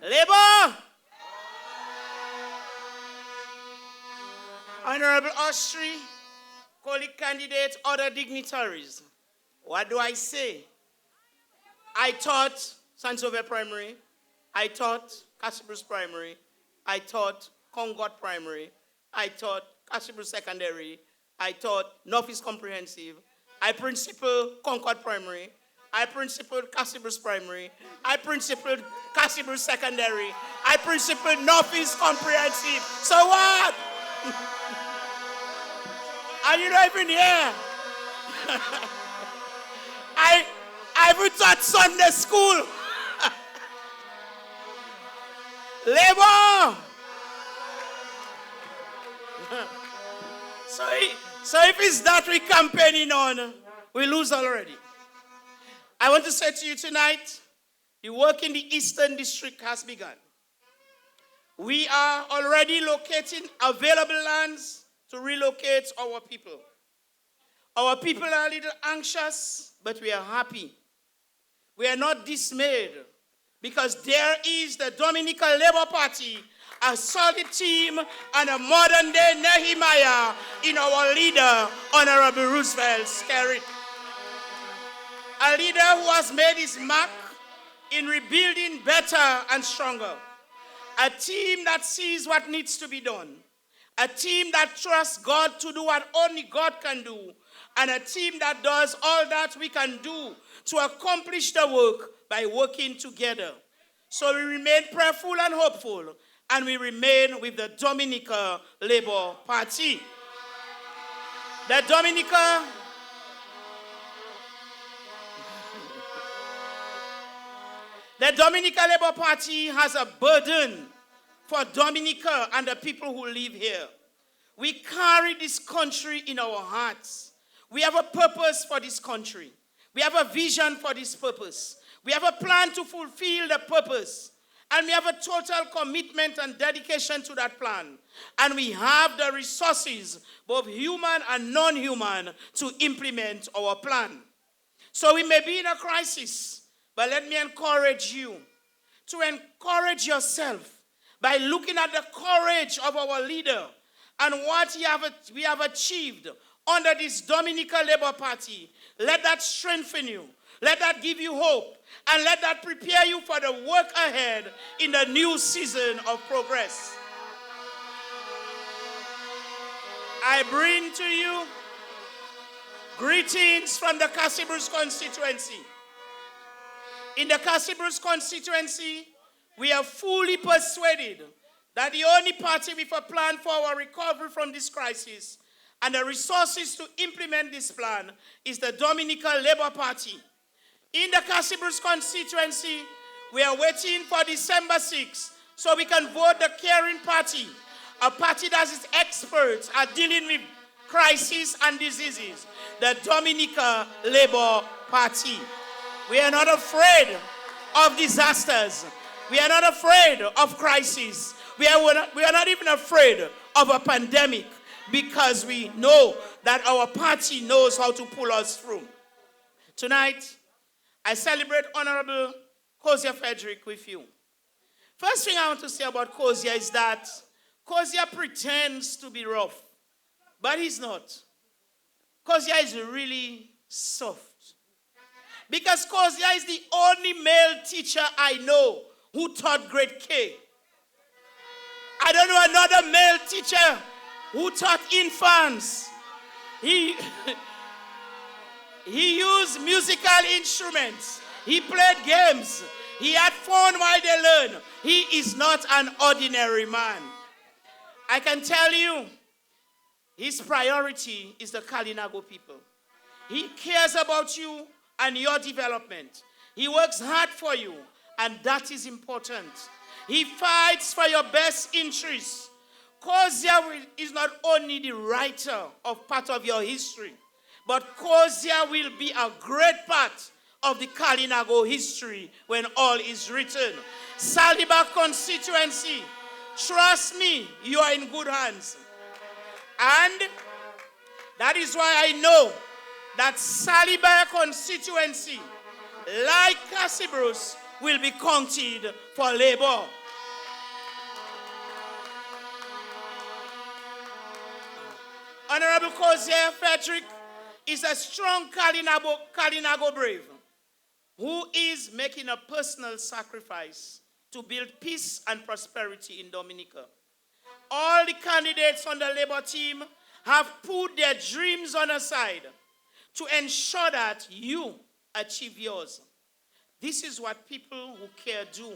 Labor! Honorable Austri, colleague candidates, other dignitaries. What do I say? I taught Sansovia Primary. I taught Cassibrus Primary. I taught Concord Primary. I taught Cassibrus Secondary. I taught Northeast Comprehensive. I principal Concord Primary. I principled Cassibrus Primary. I principled Cassibrus Secondary. I principled Northeast Comprehensive. So what? Are you not even here? I even taught Sunday school. Labor. So if it's that we're campaigning on, we lose already. I want to say to you tonight, the work in the Eastern District has begun. We are already locating available lands to relocate our people. Our people are a little anxious, but we are happy. We are not dismayed because there is the Dominica Labour Party, a solid team and a modern-day Nehemiah in our leader, Honorable Roosevelt Skerrit. A leader who has made his mark in rebuilding better and stronger. A team that sees what needs to be done. A team that trusts God to do what only God can do. And a team that does all that we can do to accomplish the work by working together. So we remain prayerful and hopeful, and we remain with the Dominica Labour Party. The Dominica Labour Party has a burden for Dominica and the people who live here. We carry this country in our hearts. We have a purpose for this country. We have a vision for this purpose. We have a plan to fulfill the purpose. And we have a total commitment and dedication to that plan. And we have the resources, both human and non-human, to implement our plan. So we may be in a crisis, but let me encourage you to encourage yourself by looking at the courage of our leader and what we have achieved under this Dominica Labour Party. Let that strengthen you. Let that give you hope. And let that prepare you for the work ahead in the new season of progress. I bring to you greetings from the Cassibrus constituency. In the Cassibrus constituency, we are fully persuaded that the only party with a plan for our recovery from this crisis and the resources to implement this plan is the Dominica Labour Party. In the Cassibrus constituency, we are waiting for December 6th so we can vote the caring party, a party that is experts at dealing with crises and diseases, the Dominica Labour Party. We are not afraid of disasters. We are not afraid of crises. We are not even afraid of a pandemic because we know that our party knows how to pull us through. Tonight, I celebrate Honorable Kozia Frederick with you. First thing I want to say about Kozia is that Kozia pretends to be rough, but he's not. Kozia is really soft. Because Kozia is the only male teacher I know who taught grade K. I don't know another male teacher who taught infants. He used musical instruments. He played games. He had fun while they learned. He is not an ordinary man. I can tell you, his priority is the Kalinago people. He cares about you and your development. He works hard for you, and that is important. He fights for your best interests. Kozia is not only the writer of part of your history, but Kozia will be a great part of the Kalinago history when all is written. Salybia constituency, trust me, you are in good hands. And that is why I know that Salybia constituency, like Cassibrus, will be counted for labor. Honorable Cozier Frederick is a strong Kalinago brave who is making a personal sacrifice to build peace and prosperity in Dominica. All the candidates on the labor team have put their dreams on a side to ensure that you achieve yours. This is what people who care do.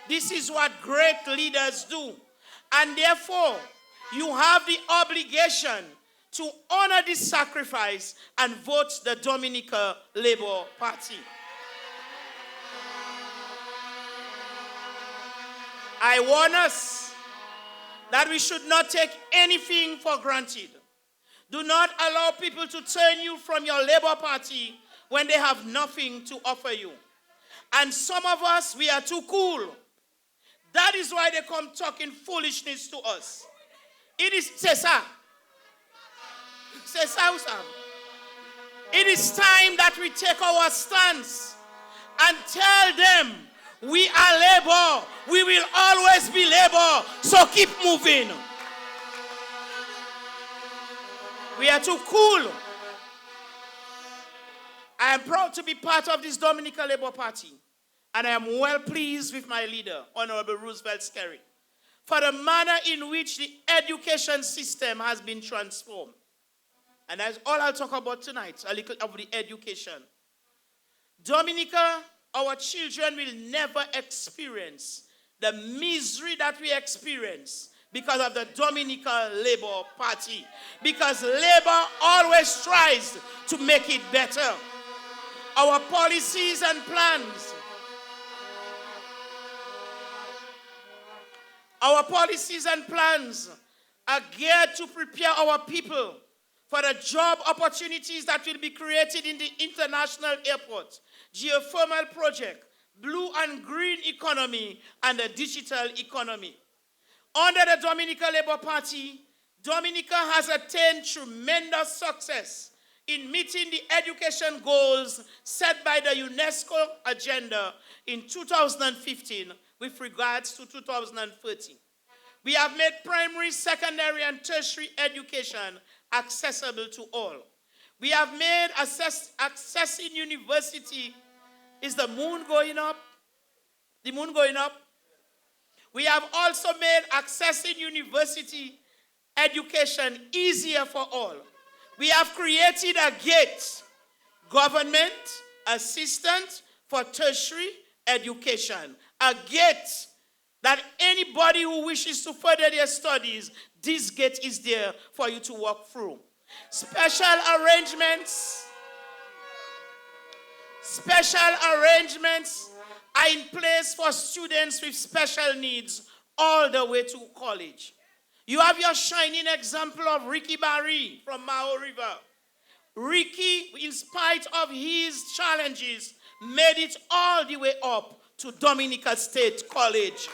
This is what great leaders do. And therefore, you have the obligation to honor this sacrifice and vote the Dominica Labour Party. I warn us that we should not take anything for granted. Do not allow people to turn you from your Labour Party when they have nothing to offer you. And some of us, we are too cool. That is why they come talking foolishness to us. It is Cesar. It is time that we take our stance and tell them we are labor. We will always be labor. So keep moving. We are too cool. I am proud to be part of this Dominica Labour Party. And I am well pleased with my leader, Honorable Roosevelt Skerry, for the manner in which the education system has been transformed. And that's all I'll talk about tonight, a little of the education. Dominica, our children will never experience the misery that we experience because of the Dominica Labour Party. Because labor always tries to make it better. Our policies and plans are geared to prepare our people for the job opportunities that will be created in the international airport, geothermal project, blue and green economy, and the digital economy. Under the Dominica Labour Party, Dominica has attained tremendous success in meeting the education goals set by the UNESCO agenda in 2015 with regards to 2030. We have made primary, secondary, and tertiary education accessible to all. We have made accessing university. Is the moon going up? The moon going up? We have also made accessing university education easier for all. We have created a gate, government assistance for tertiary education. A gate that anybody who wishes to further their studies, this gate is there for you to walk through. Special arrangements are in place for students with special needs all the way to college. You have your shining example of Ricky Barry from Mao River. Ricky, in spite of his challenges, made it all the way up to Dominica State College.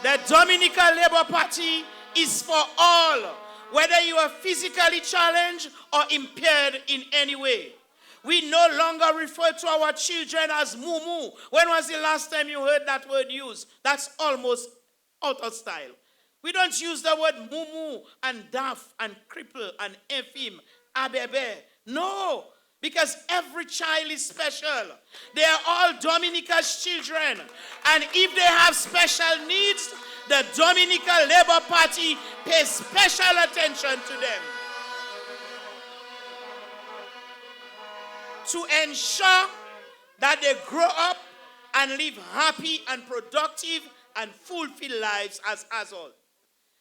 The Dominica Labour Party is for all, whether you are physically challenged or impaired in any way. We no longer refer to our children as moo-moo. When was the last time you heard that word used? That's almost out of style. We don't use the word moo-moo and daft and cripple and infirm, abebe. No, because every child is special. They are all Dominica's children. And if they have special needs, the Dominica Labour Party pays special attention to them. To ensure that they grow up and live happy and productive and fulfilled lives as all.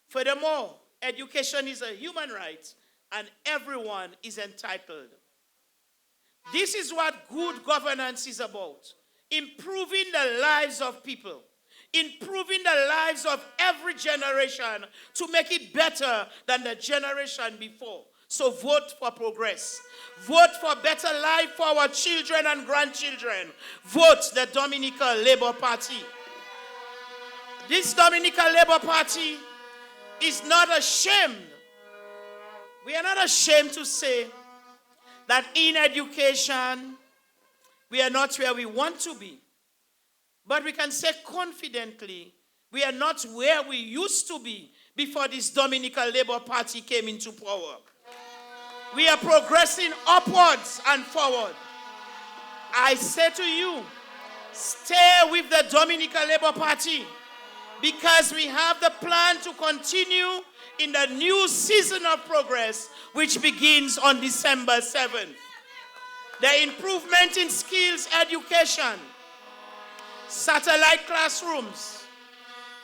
Furthermore, education is a human right and everyone is entitled. This is what good governance is about. Improving the lives of people. Improving the lives of every generation to make it better than the generation before. So vote for progress. Vote for better life for our children and grandchildren. Vote the Dominica Labour Party. This Dominica Labour Party is not ashamed. We are not ashamed to say that in education, we are not where we want to be. But we can say confidently, we are not where we used to be before this Dominica Labour Party came into power. We are progressing upwards and forward. I say to you, stay with the Dominica Labour Party because we have the plan to continue in the new season of progress which begins on December 7th. The improvement in skills education, satellite classrooms,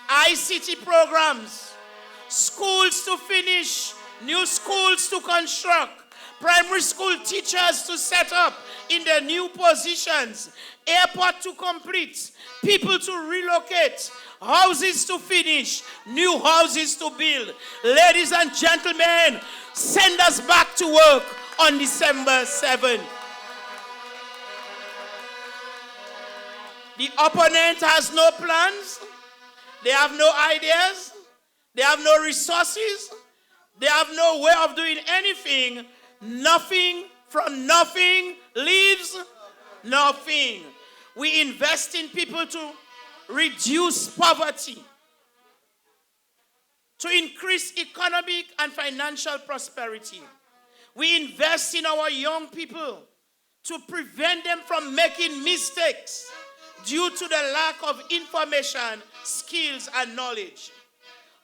ICT programs, schools to finish, new schools to construct, primary school teachers to set up in their new positions, airport to complete, people to relocate, houses to finish, new houses to build. Ladies and gentlemen, send us back to work on December 7th. The opponent has no plans. They have no ideas. They have no resources. They have no way of doing anything. Nothing from nothing leaves nothing. We invest in people to reduce poverty, to increase economic and financial prosperity. We invest in our young people to prevent them from making mistakes due to the lack of information, skills, and knowledge.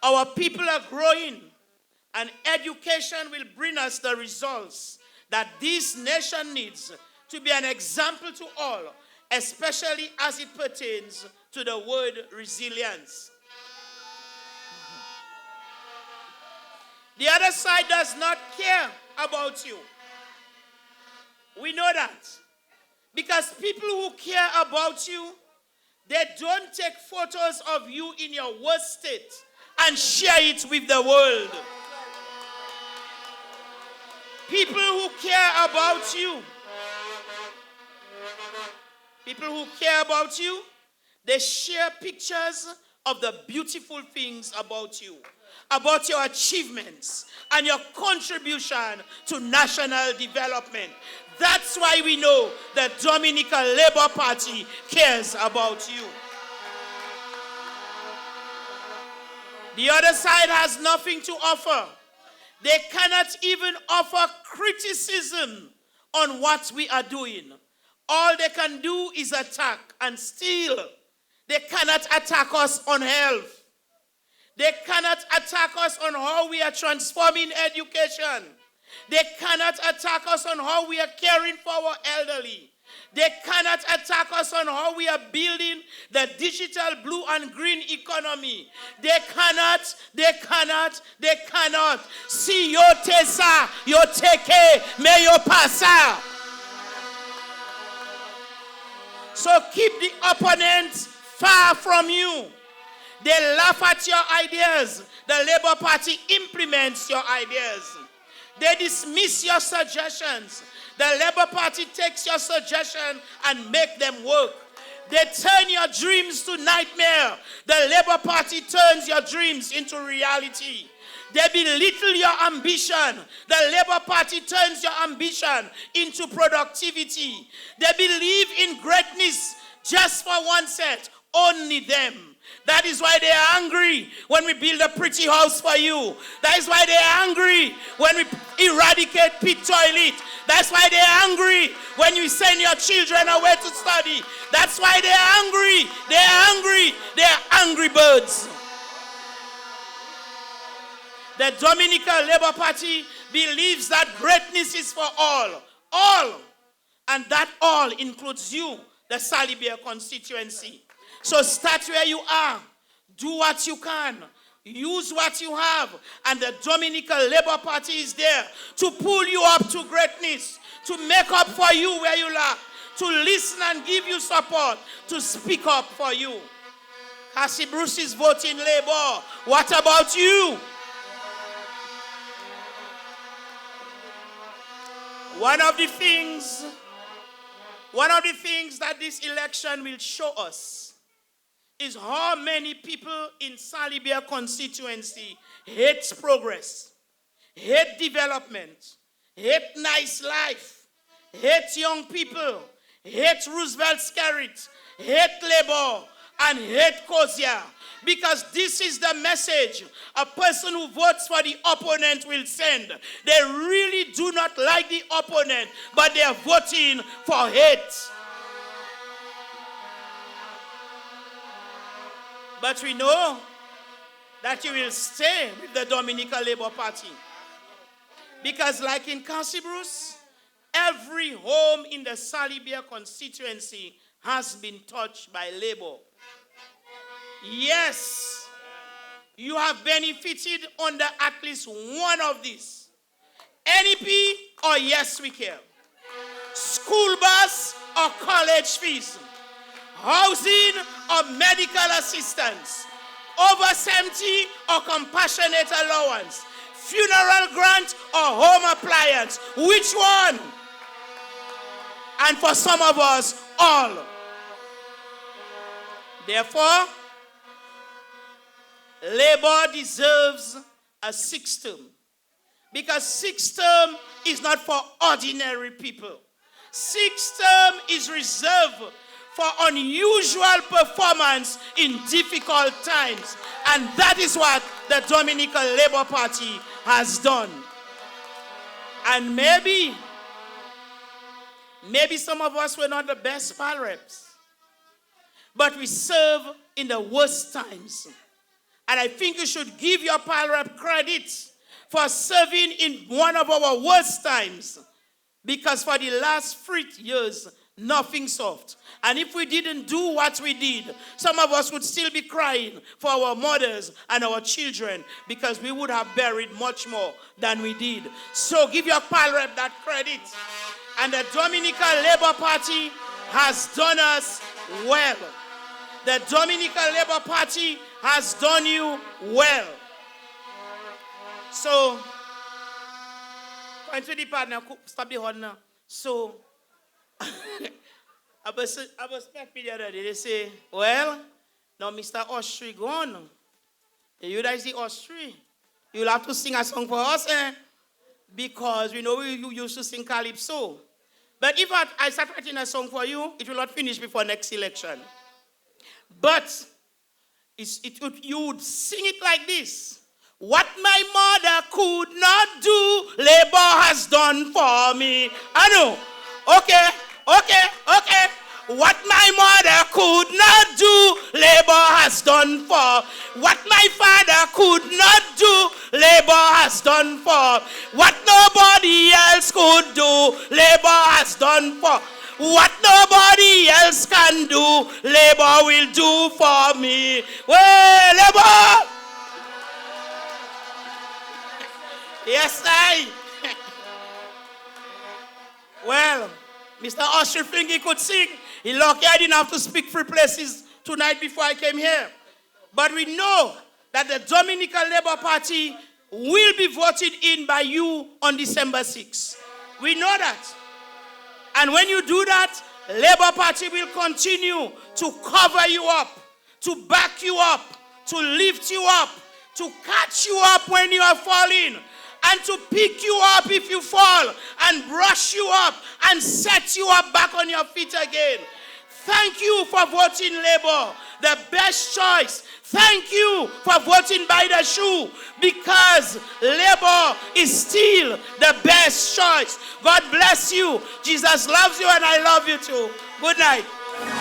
Our people are growing, and education will bring us the results that this nation needs to be an example to all, especially as it pertains to the word resilience. The other side does not care about you. We know that. Because people who care about you, they don't take photos of you in your worst state and share it with the world. People who care about you, they share pictures of the beautiful things about you, about your achievements and your contribution to national development. That's why we know the Dominica Labour Party cares about you. The other side has nothing to offer. They cannot even offer criticism on what we are doing. All they can do is attack and steal. They cannot attack us on health. They cannot attack us on how we are transforming education. They cannot attack us on how we are caring for our elderly. They cannot attack us on how we are building the digital blue and green economy. They cannot. Si yo te sa, yo teke, me yo pasa. So keep the opponents far from you. They laugh at your ideas. The Labour Party implements your ideas. They dismiss your suggestions. The Labour Party takes your suggestion and make them work. They turn your dreams to nightmare. The Labour Party turns your dreams into reality. They belittle your ambition. The Labour Party turns your ambition into productivity. They believe in greatness just for one set, only them. That is why they are angry when we build a pretty house for you. That is why they are angry when we eradicate pit toilet. That's why they are angry when you send your children away to study. That's why they are angry. They are angry. They are angry birds. The Dominica Labour Party believes that greatness is for all. All. And that all includes you, the Salybia constituency. So start where you are. Do what you can. Use what you have. And the Dominica Labour Party is there to pull you up to greatness, to make up for you where you lack, to listen and give you support, to speak up for you. Cassie Bruce is voting Labour. What about you? One of the things that this election will show us is how many people in Salybia constituency hate progress, hate development, hate nice life, hate young people, hate Roosevelt Skerrit, hate Labour, and hate Kozia. Because this is the message a person who votes for the opponent will send. They really do not like the opponent, but they are voting for hate. But we know that you will stay with the Dominica Labour Party. Because like in Casibruce, every home in the Salybia constituency has been touched by Labour. Yes, you have benefited under at least one of these. NEP or Yes We Care. School bus or college fees. Housing or medical assistance. Over 70 or compassionate allowance. Funeral grant or home appliance. Which one? And for some of us, all. Therefore, Labour deserves a sixth term. Because sixth term is not for ordinary people. Sixth term is reserved for unusual performance in difficult times. And that is what the Dominica Labour Party has done. And maybe some of us were not the best pal reps. But we serve in the worst times. And I think you should give your pal rep credit for serving in one of our worst times. Because for the last 3 years, nothing soft. And if we didn't do what we did, some of us would still be crying for our mothers and our children because we would have buried much more than we did. So give your pal rep that credit. And the Dominica Labour Party has done us well. The Dominica Labour Party has done you well. So, going to the partner, stop the horn now. So, I was back the other day, they say, well, now Mr. Austri gone. You guys the Austri. You'll have to sing a song for us, because we know you used to sing Calypso. But if I start writing a song for you, it will not finish before next election. But you would sing it like this. What my mother could not do, Labour has done for me. I know. Okay. What my mother could not do, Labour has done for. What my father could not do, Labour has done for. What nobody else could do, Labour has done for. What nobody else can do, Labour will do for me. Well, Labour! Yes, I. Well, Mr. Usher think he could sing. He lucky I didn't have to speak 3 places tonight before I came here. But we know that the Dominica Labour Party will be voted in by you on December 6th. We know that. And when you do that, Labour Party will continue to cover you up, to back you up, to lift you up, to catch you up when you are falling, and to pick you up if you fall, and brush you up, and set you up back on your feet again. Thank you for voting Labour, the best choice. Thank you for voting by the shoe, because Labour is still the best choice. God bless you. Jesus loves you and I love you too. Good night.